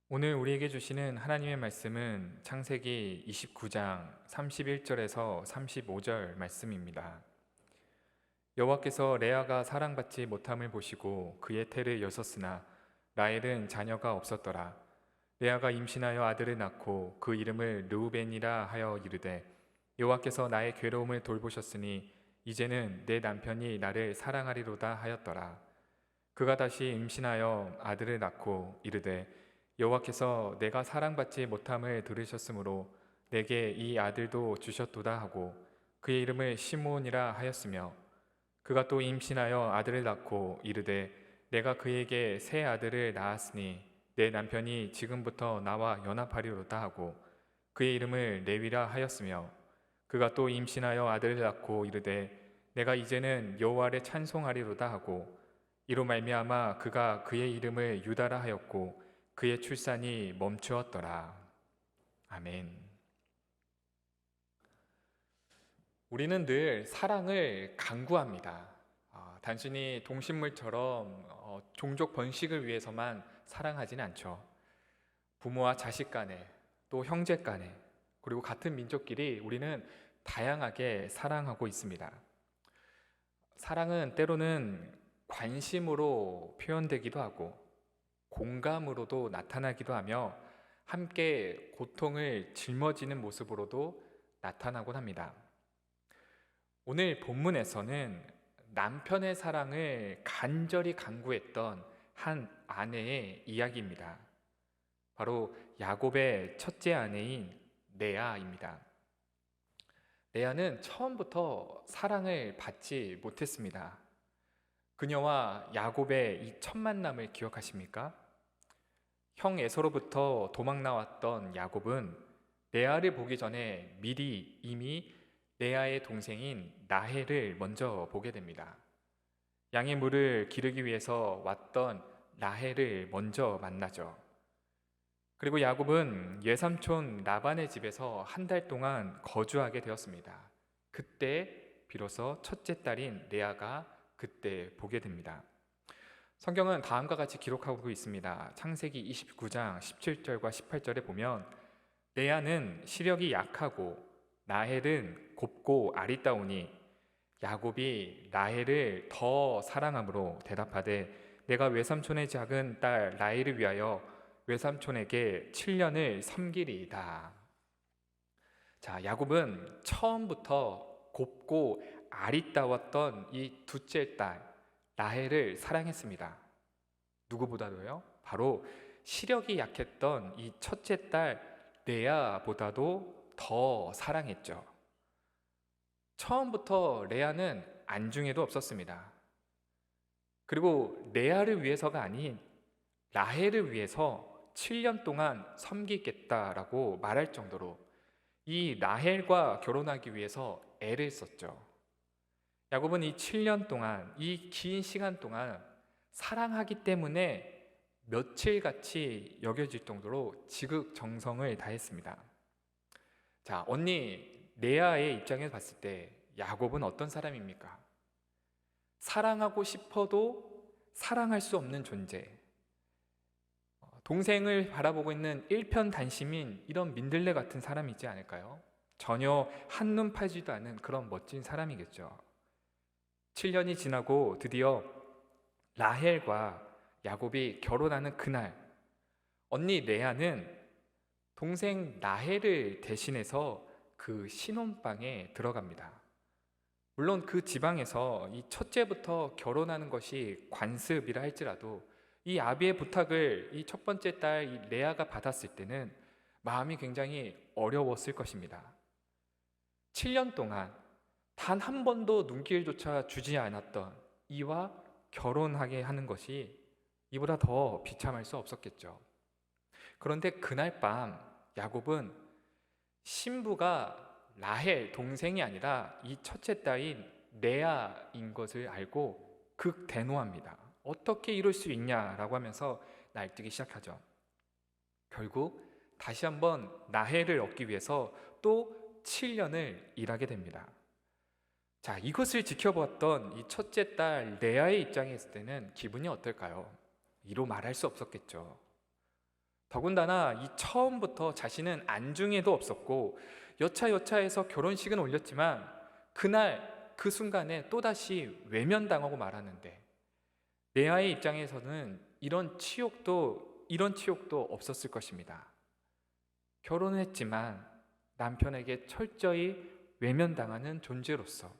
오늘 우리에게 주시는 하나님의 말씀은 창세기 29장 31절에서 35절 말씀입니다. 여호와께서 레아가 사랑받지 못함을 보시고 그의 태를 여섰으나 라헬은 자녀가 없었더라. 레아가 임신하여 아들을 낳고 그 이름을 르우벤이라 하여 이르되 여호와께서 나의 괴로움을 돌보셨으니 이제는 내 남편이 나를 사랑하리로다 하였더라. 그가 다시 임신하여 아들을 낳고 이르되 여호와께서 내가 사랑받지 못함을 들으셨으므로 내게 이 아들도 주셨도다 하고 그의 이름을 시므온이라 하였으며 그가 또 임신하여 아들을 낳고 이르되 내가 그에게 새 아들을 낳았으니 내 남편이 지금부터 나와 연합하리로다 하고 그의 이름을 레위라 하였으며 그가 또 임신하여 아들을 낳고 이르되 내가 이제는 여호와를 찬송하리로다 하고 이로 말미암아 그가 그의 이름을 유다라 하였고 그의 출산이 멈추었더라. 아멘. 우리는 늘 사랑을 강구합니다. 단순히 동식물처럼 종족 번식을 위해서만 사랑하지는 않죠. 부모와 자식 간에, 또 형제 간에, 그리고 같은 민족끼리 우리는 다양하게 사랑하고 있습니다. 사랑은 때로는 관심으로 표현되기도 하고 공감으로도 나타나기도 하며 함께 고통을 짊어지는 모습으로도 나타나곤 합니다. 오늘 본문에서는 남편의 사랑을 간절히 간구했던 한 아내의 이야기입니다. 바로 야곱의 첫째 아내인 레아입니다. 레아는 처음부터 사랑을 받지 못했습니다. 그녀와 야곱의 이 첫 만남을 기억하십니까? 형 에서로부터 도망 나왔던 야곱은 레아를 보기 전에 미리 이미 레아의 동생인 라헬을 먼저 보게 됩니다. 양의 물을 기르기 위해서 왔던 라헬을 먼저 만나죠. 그리고 야곱은 외삼촌 라반의 집에서 한 달 동안 거주하게 되었습니다. 그때 비로소 첫째 딸인 레아가 그때 보게 됩니다. 성경은 다음과 같이 기록하고 있습니다. 창세기 29장 17절과 18절에 보면 레아는 시력이 약하고 라헬은 곱고 아리따우니 야곱이 라헬을 더 사랑함으로 대답하되 내가 외삼촌의 작은 딸 라헬을 위하여 외삼촌에게 7년을 섬기리이다. 자, 야곱은 처음부터 곱고 아리따웠던 이 둘째 딸 라헬을 사랑했습니다. 누구보다도요? 바로 시력이 약했던 이 첫째 딸 레아보다도 더 사랑했죠. 처음부터 레아는 안중에도 없었습니다. 그리고 레아를 위해서가 아닌 라헬을 위해서 7년 동안 섬기겠다라고 말할 정도로 이 라헬과 결혼하기 위해서 애를 썼죠. 야곱은 이 7년 동안, 이 긴 시간 동안 사랑하기 때문에 며칠같이 여겨질 정도로 지극정성을 다했습니다. 자, 언니 레아의 입장에서 봤을 때 야곱은 어떤 사람입니까? 사랑하고 싶어도 사랑할 수 없는 존재. 동생을 바라보고 있는 일편단심인 이런 민들레 같은 사람이지 않을까요? 전혀 한눈 팔지도 않은 그런 멋진 사람이겠죠. 7년이 지나고 드디어 라헬과 야곱이 결혼하는 그날, 언니 레아는 동생 라헬을 대신해서 그 신혼방에 들어갑니다. 물론 그 지방에서 이 첫째부터 결혼하는 것이 관습이라 할지라도 이 아비의 부탁을 이 첫 번째 딸 이 레아가 받았을 때는 마음이 굉장히 어려웠을 것입니다. 7년 동안 단 한 번도 눈길조차 주지 않았던 이와 결혼하게 하는 것이 이보다 더 비참할 수 없었겠죠. 그런데 그날 밤 야곱은 신부가 라헬 동생이 아니라 이 첫째 딸인 레아인 것을 알고 극대노합니다. 어떻게 이럴 수 있냐라고 하면서 날뛰기 시작하죠. 결국 다시 한번 라헬을 얻기 위해서 또 7년을 일하게 됩니다. 자, 이것을 지켜보았던 이 첫째 딸 레아의 입장에 있을 때는 기분이 어떨까요? 이로 말할 수 없었겠죠. 더군다나 이 처음부터 자신은 안중에도 없었고 여차여차해서 결혼식은 올렸지만 그날 그 순간에 또다시 외면당하고 말았는데, 레아의 입장에서는 이런 치욕도 없었을 것입니다. 결혼을 했지만 남편에게 철저히 외면당하는 존재로서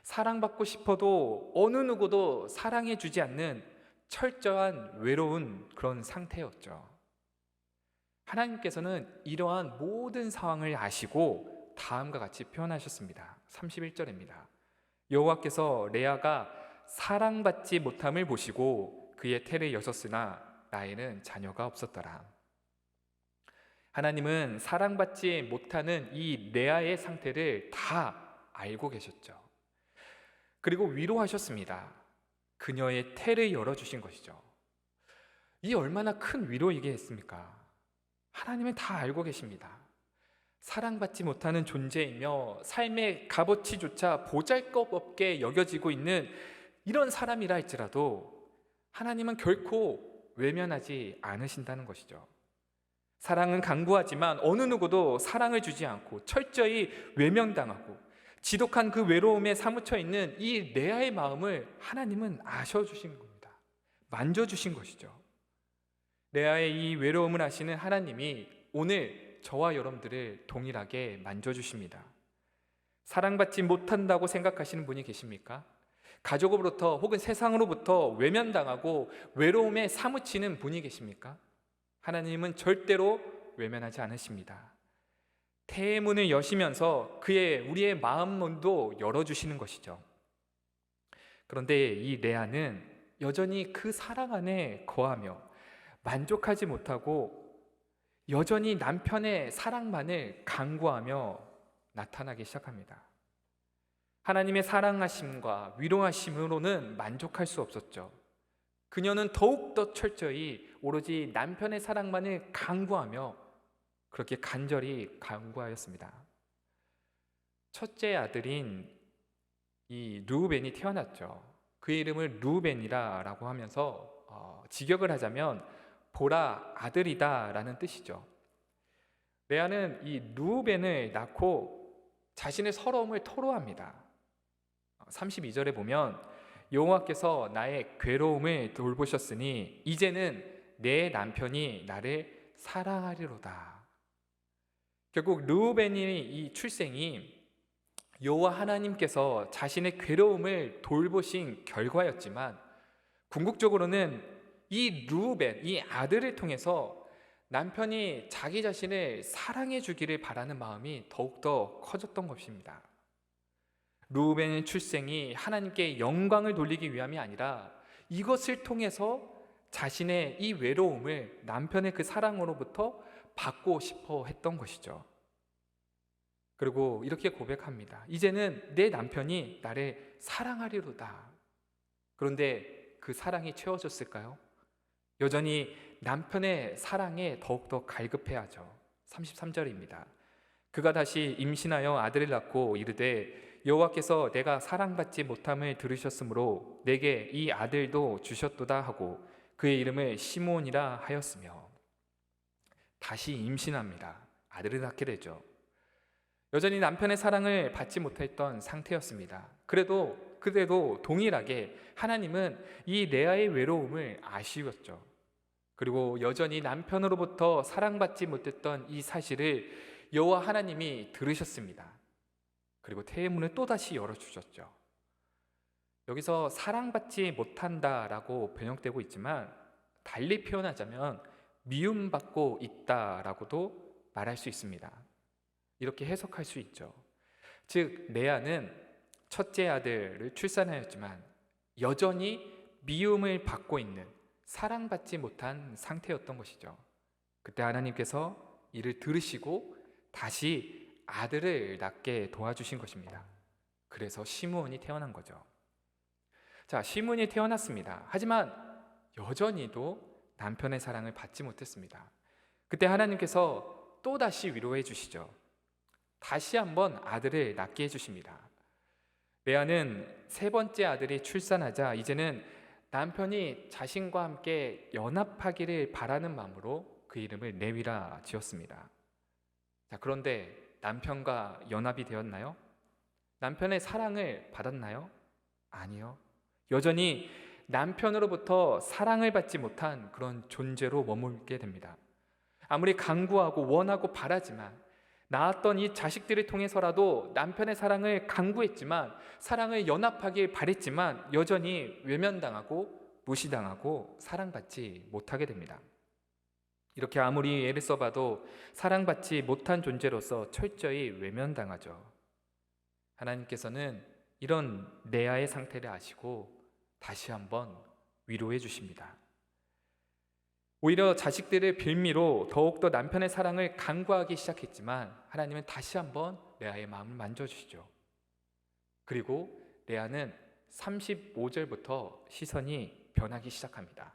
사랑받고 싶어도 어느 누구도 사랑해주지 않는 철저한 외로운 그런 상태였죠. 하나님께서는 이러한 모든 상황을 아시고 다음과 같이 표현하셨습니다. 31절입니다. 여호와께서 레아가 사랑받지 못함을 보시고 그의 태를 여셨으나 나에는 자녀가 없었더라. 하나님은 사랑받지 못하는 이 레아의 상태를 다 알고 계셨죠. 그리고 위로하셨습니다. 그녀의 태를 열어주신 것이죠. 이 얼마나 큰 위로이겠습니까? 하나님은 다 알고 계십니다. 사랑받지 못하는 존재이며 삶의 값어치조차 보잘것없게 여겨지고 있는 이런 사람이라 할지라도 하나님은 결코 외면하지 않으신다는 것이죠. 사랑은 강구하지만 어느 누구도 사랑을 주지 않고 철저히 외면당하고 지독한 그 외로움에 사무쳐 있는 이 레아의 마음을 하나님은 아셔주신 겁니다. 만져주신 것이죠. 레아의 이 외로움을 아시는 하나님이 오늘 저와 여러분들을 동일하게 만져주십니다. 사랑받지 못한다고 생각하시는 분이 계십니까? 가족으로부터 혹은 세상으로부터 외면당하고 외로움에 사무치는 분이 계십니까? 하나님은 절대로 외면하지 않으십니다. 태의 문을 여시면서 우리의 마음 문도 열어주시는 것이죠. 그런데 이 레아는 여전히 그 사랑 안에 거하며 만족하지 못하고 여전히 남편의 사랑만을 간구하며 나타나기 시작합니다. 하나님의 사랑하심과 위로하심으로는 만족할 수 없었죠. 그녀는 더욱더 철저히 오로지 남편의 사랑만을 간구하며 그렇게 간절히 간구하였습니다. 첫째 아들인 이 르우벤이 태어났죠. 그의 이름을 르우벤이라고 하면서 직역을 하자면 보라 아들이다 라는 뜻이죠. 레아는 이 르우벤을 낳고 자신의 서러움을 토로합니다. 32절에 보면 여호와께서 나의 괴로움을 돌보셨으니 이제는 내 남편이 나를 사랑하리로다. 결국 르우벤의 이 출생이 여호와 하나님께서 자신의 괴로움을 돌보신 결과였지만 궁극적으로는 이 르우벤, 이 아들을 통해서 남편이 자기 자신을 사랑해 주기를 바라는 마음이 더욱더 커졌던 것입니다. 르우벤의 출생이 하나님께 영광을 돌리기 위함이 아니라 이것을 통해서 자신의 이 외로움을 남편의 그 사랑으로부터 받고 싶어 했던 것이죠. 그리고 이렇게 고백합니다. 이제는 내 남편이 나를 사랑하리로다. 그런데 그 사랑이 채워졌을까요? 여전히 남편의 사랑에 더욱더 갈급해하죠. 33절입니다. 그가 다시 임신하여 아들을 낳고 이르되 여호와께서 내가 사랑받지 못함을 들으셨으므로 내게 이 아들도 주셨도다 하고 그의 이름을 시므온이라 하였으며, 다시 임신합니다. 아들을 낳게 되죠. 여전히 남편의 사랑을 받지 못했던 상태였습니다. 그래도 동일하게 하나님은 이 레아의 외로움을 아시었죠. 그리고 여전히 남편으로부터 사랑받지 못했던 이 사실을 여호와 하나님이 들으셨습니다. 그리고 태의 문을 또다시 열어주셨죠. 여기서 사랑받지 못한다라고 번역되고 있지만 달리 표현하자면 미움받고 있다라고도 말할 수 있습니다. 이렇게 해석할 수 있죠. 즉 레아는 첫째 아들을 출산하였지만 여전히 미움을 받고 있는, 사랑받지 못한 상태였던 것이죠. 그때 하나님께서 이를 들으시고 다시 아들을 낳게 도와주신 것입니다. 그래서 시므온이 태어난 거죠. 자, 시므온이 태어났습니다. 하지만 여전히도 남편의 사랑을 받지 못했습니다. 그때 하나님께서 또다시 위로해 주시죠. 다시 한번 아들을 낳게 해주십니다. 레아는 세 번째 아들이 출산하자 이제는 남편이 자신과 함께 연합하기를 바라는 마음으로 그 이름을 레위라 지었습니다. 자, 그런데 남편과 연합이 되었나요? 남편의 사랑을 받았나요? 아니요. 여전히 남편으로부터 사랑을 받지 못한 그런 존재로 머물게 됩니다. 아무리 간구하고 원하고 바라지만, 낳았던 이 자식들을 통해서라도 남편의 사랑을 간구했지만, 사랑을 연합하길 바랬지만 여전히 외면당하고 무시당하고 사랑받지 못하게 됩니다. 이렇게 아무리 애를 써봐도 사랑받지 못한 존재로서 철저히 외면당하죠. 하나님께서는 이런 레아의 상태를 아시고 다시 한번 위로해 주십니다. 오히려 자식들의 빌미로 더욱더 남편의 사랑을 간구하기 시작했지만 하나님은 다시 한번 레아의 마음을 만져주시죠. 그리고 레아는 35절부터 시선이 변하기 시작합니다.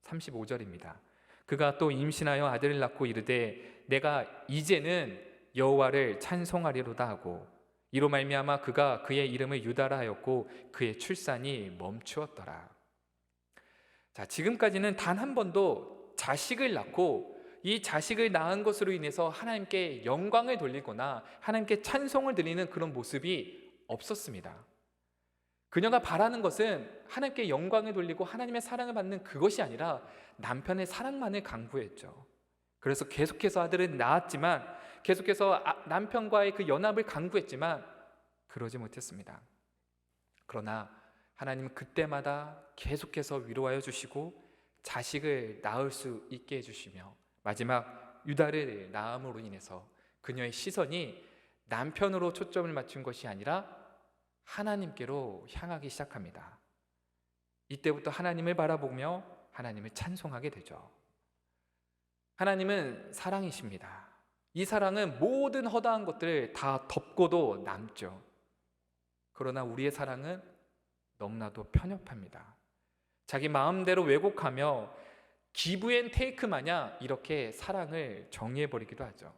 35절입니다. 그가 또 임신하여 아들을 낳고 이르되 내가 이제는 여호와를 찬송하리로다 하고, 이로 말미암아 그가 그의 이름을 유다라 하였고 그의 출산이 멈추었더라. 자, 지금까지는 단 한 번도 자식을 낳고 이 자식을 낳은 것으로 인해서 하나님께 영광을 돌리거나 하나님께 찬송을 드리는 그런 모습이 없었습니다. 그녀가 바라는 것은 하나님께 영광을 돌리고 하나님의 사랑을 받는 그것이 아니라 남편의 사랑만을 간구했죠. 그래서 계속해서 아들을 낳았지만, 계속해서 남편과의 그 연합을 간구했지만 그러지 못했습니다. 그러나 하나님은 그때마다 계속해서 위로하여 주시고 자식을 낳을 수 있게 해주시며, 마지막 유다를 낳음으로 인해서 그녀의 시선이 남편으로 초점을 맞춘 것이 아니라 하나님께로 향하기 시작합니다. 이때부터 하나님을 바라보며 하나님을 찬송하게 되죠. 하나님은 사랑이십니다. 이 사랑은 모든 허다한 것들을 다 덮고도 남죠. 그러나 우리의 사랑은 너무나도 편협합니다. 자기 마음대로 왜곡하며 기브 앤 테이크 마냥 이렇게 사랑을 정리해버리기도 하죠.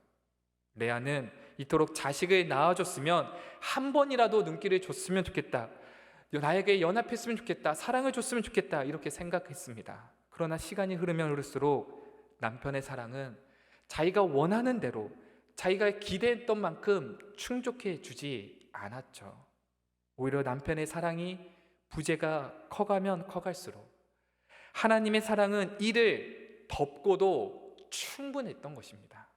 레아는 이토록 자식을 낳아줬으면 한 번이라도 눈길을 줬으면 좋겠다, 나에게 연합했으면 좋겠다, 사랑을 줬으면 좋겠다, 이렇게 생각했습니다. 그러나 시간이 흐르면 흐를수록 남편의 사랑은 자기가 원하는 대로, 자기가 기대했던 만큼 충족해 주지 않았죠. 오히려 남편의 사랑이 부재가 커가면 커갈수록 하나님의 사랑은 이를 덮고도 충분했던 것입니다.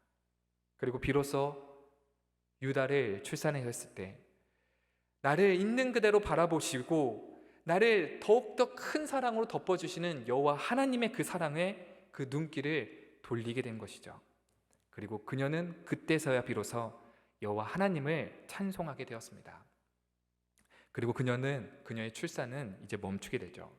그리고 비로소 유다를 출산했을 때 나를 있는 그대로 바라보시고 나를 더욱더 큰 사랑으로 덮어주시는 여호와 하나님의 그 사랑에 그 눈길을 돌리게 된 것이죠. 그리고 그녀는 그때서야 비로소 여호와 하나님을 찬송하게 되었습니다. 그리고 그녀의 출산은 이제 멈추게 되죠.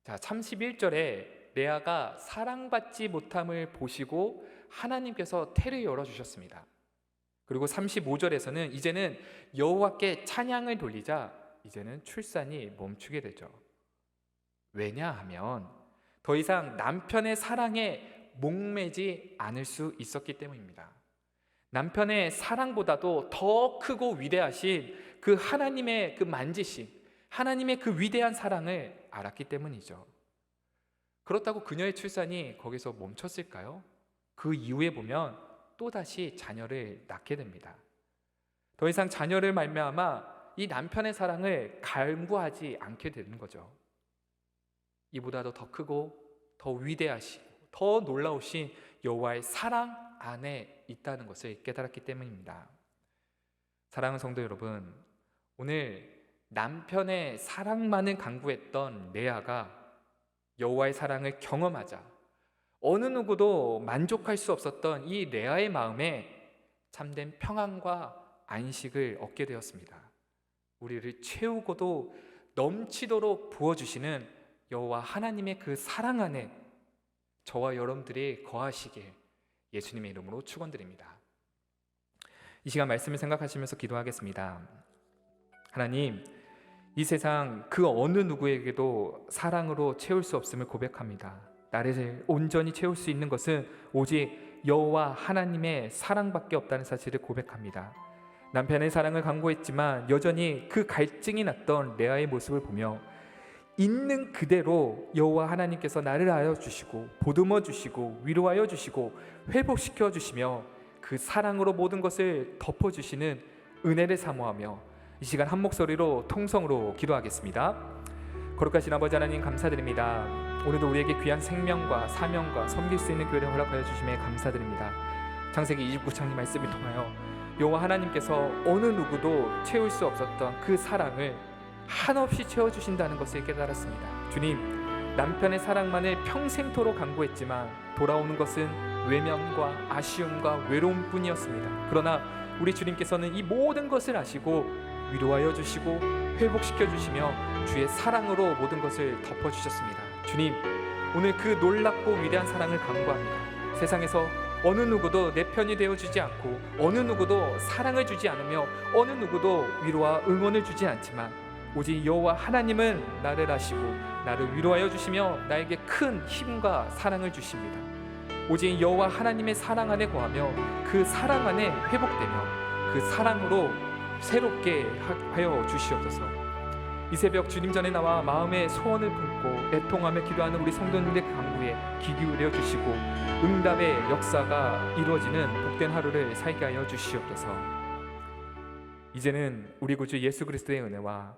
자, 31절에 레아가 사랑받지 못함을 보시고 하나님께서 태를 열어주셨습니다. 그리고 35절에서는 이제는 여호와께 찬양을 돌리자 이제는 출산이 멈추게 되죠. 왜냐하면 더 이상 남편의 사랑에 목매지 않을 수 있었기 때문입니다. 남편의 사랑보다도 더 크고 위대하신 그 하나님의 그 만지심, 하나님의 그 위대한 사랑을 알았기 때문이죠. 그렇다고 그녀의 출산이 거기서 멈췄을까요? 그 이후에 보면 또다시 자녀를 낳게 됩니다. 더 이상 자녀를 말미암아 이 남편의 사랑을 간구하지 않게 되는 거죠. 이보다도 더 크고 더 위대하시고 더 놀라우신 여호와의 사랑 안에 있다는 것을 깨달았기 때문입니다. 사랑하는 성도 여러분, 오늘 남편의 사랑만을 간구했던 레아가 여호와의 사랑을 경험하자 어느 누구도 만족할 수 없었던 이 레아의 마음에 참된 평안과 안식을 얻게 되었습니다. 우리를 채우고도 넘치도록 부어주시는 여호와 하나님의 그 사랑 안에 저와 여러분들이 거하시길 예수님의 이름으로 축원드립니다. 이 시간 말씀을 생각하시면서 기도하겠습니다. 하나님, 이 세상 그 어느 누구에게도 사랑으로 채울 수 없음을 고백합니다. 나를 온전히 채울 수 있는 것은 오직 여호와 하나님의 사랑밖에 없다는 사실을 고백합니다. 남편의 사랑을 간구했지만 여전히 그 갈증이 났던 레아의 모습을 보며 있는 그대로 여호와 하나님께서 나를 하여 주시고 보듬어 주시고 위로하여 주시고 회복시켜 주시며 그 사랑으로 모든 것을 덮어 주시는 은혜를 사모하며 이 시간 한 목소리로 통성으로 기도하겠습니다. 거룩하신 아버지 하나님, 감사드립니다. 오늘도 우리에게 귀한 생명과 사명과 섬길 수 있는 교회를 허락하여 주심에 감사드립니다. 창세기 29장 말씀을 통하여 여호와 하나님께서 어느 누구도 채울 수 없었던 그 사랑을 한없이 채워주신다는 것을 깨달았습니다. 주님, 남편의 사랑만을 평생토록 간구했지만 돌아오는 것은 외면과 아쉬움과 외로움뿐이었습니다. 그러나 우리 주님께서는 이 모든 것을 아시고 위로하여 주시고 회복시켜 주시며 주의 사랑으로 모든 것을 덮어주셨습니다. 주님, 오늘 그 놀랍고 위대한 사랑을 간구합니다. 세상에서 어느 누구도 내 편이 되어주지 않고 어느 누구도 사랑을 주지 않으며 어느 누구도 위로와 응원을 주지 않지만 오직 여호와 하나님은 나를 아시고 나를 위로하여 주시며 나에게 큰 힘과 사랑을 주십니다. 오직 여호와 하나님의 사랑 안에 거하며 그 사랑 안에 회복되며 그 사랑으로 새롭게 하여 주시옵소서. 이 새벽 주님 전에 나와 마음의 소원을 품고 애통하며 기도하는 우리 성도님들의 간구에 귀 기울여 주시고 응답의 역사가 이루어지는 복된 하루를 살게 하여 주시옵소서. 이제는 우리 구주 예수 그리스도의 은혜와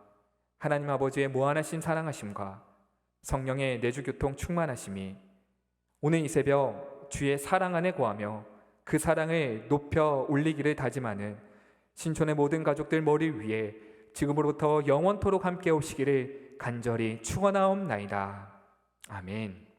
하나님 아버지의 무한하신 사랑하심과 성령의 내주교통 충만하심이 오늘 이 새벽 주의 사랑 안에 거하며 그 사랑을 높여 올리기를 다짐하는 신촌의 모든 가족들 머리 위에 지금으로부터 영원토록 함께 오시기를 간절히 축원하옵나이다. 아멘.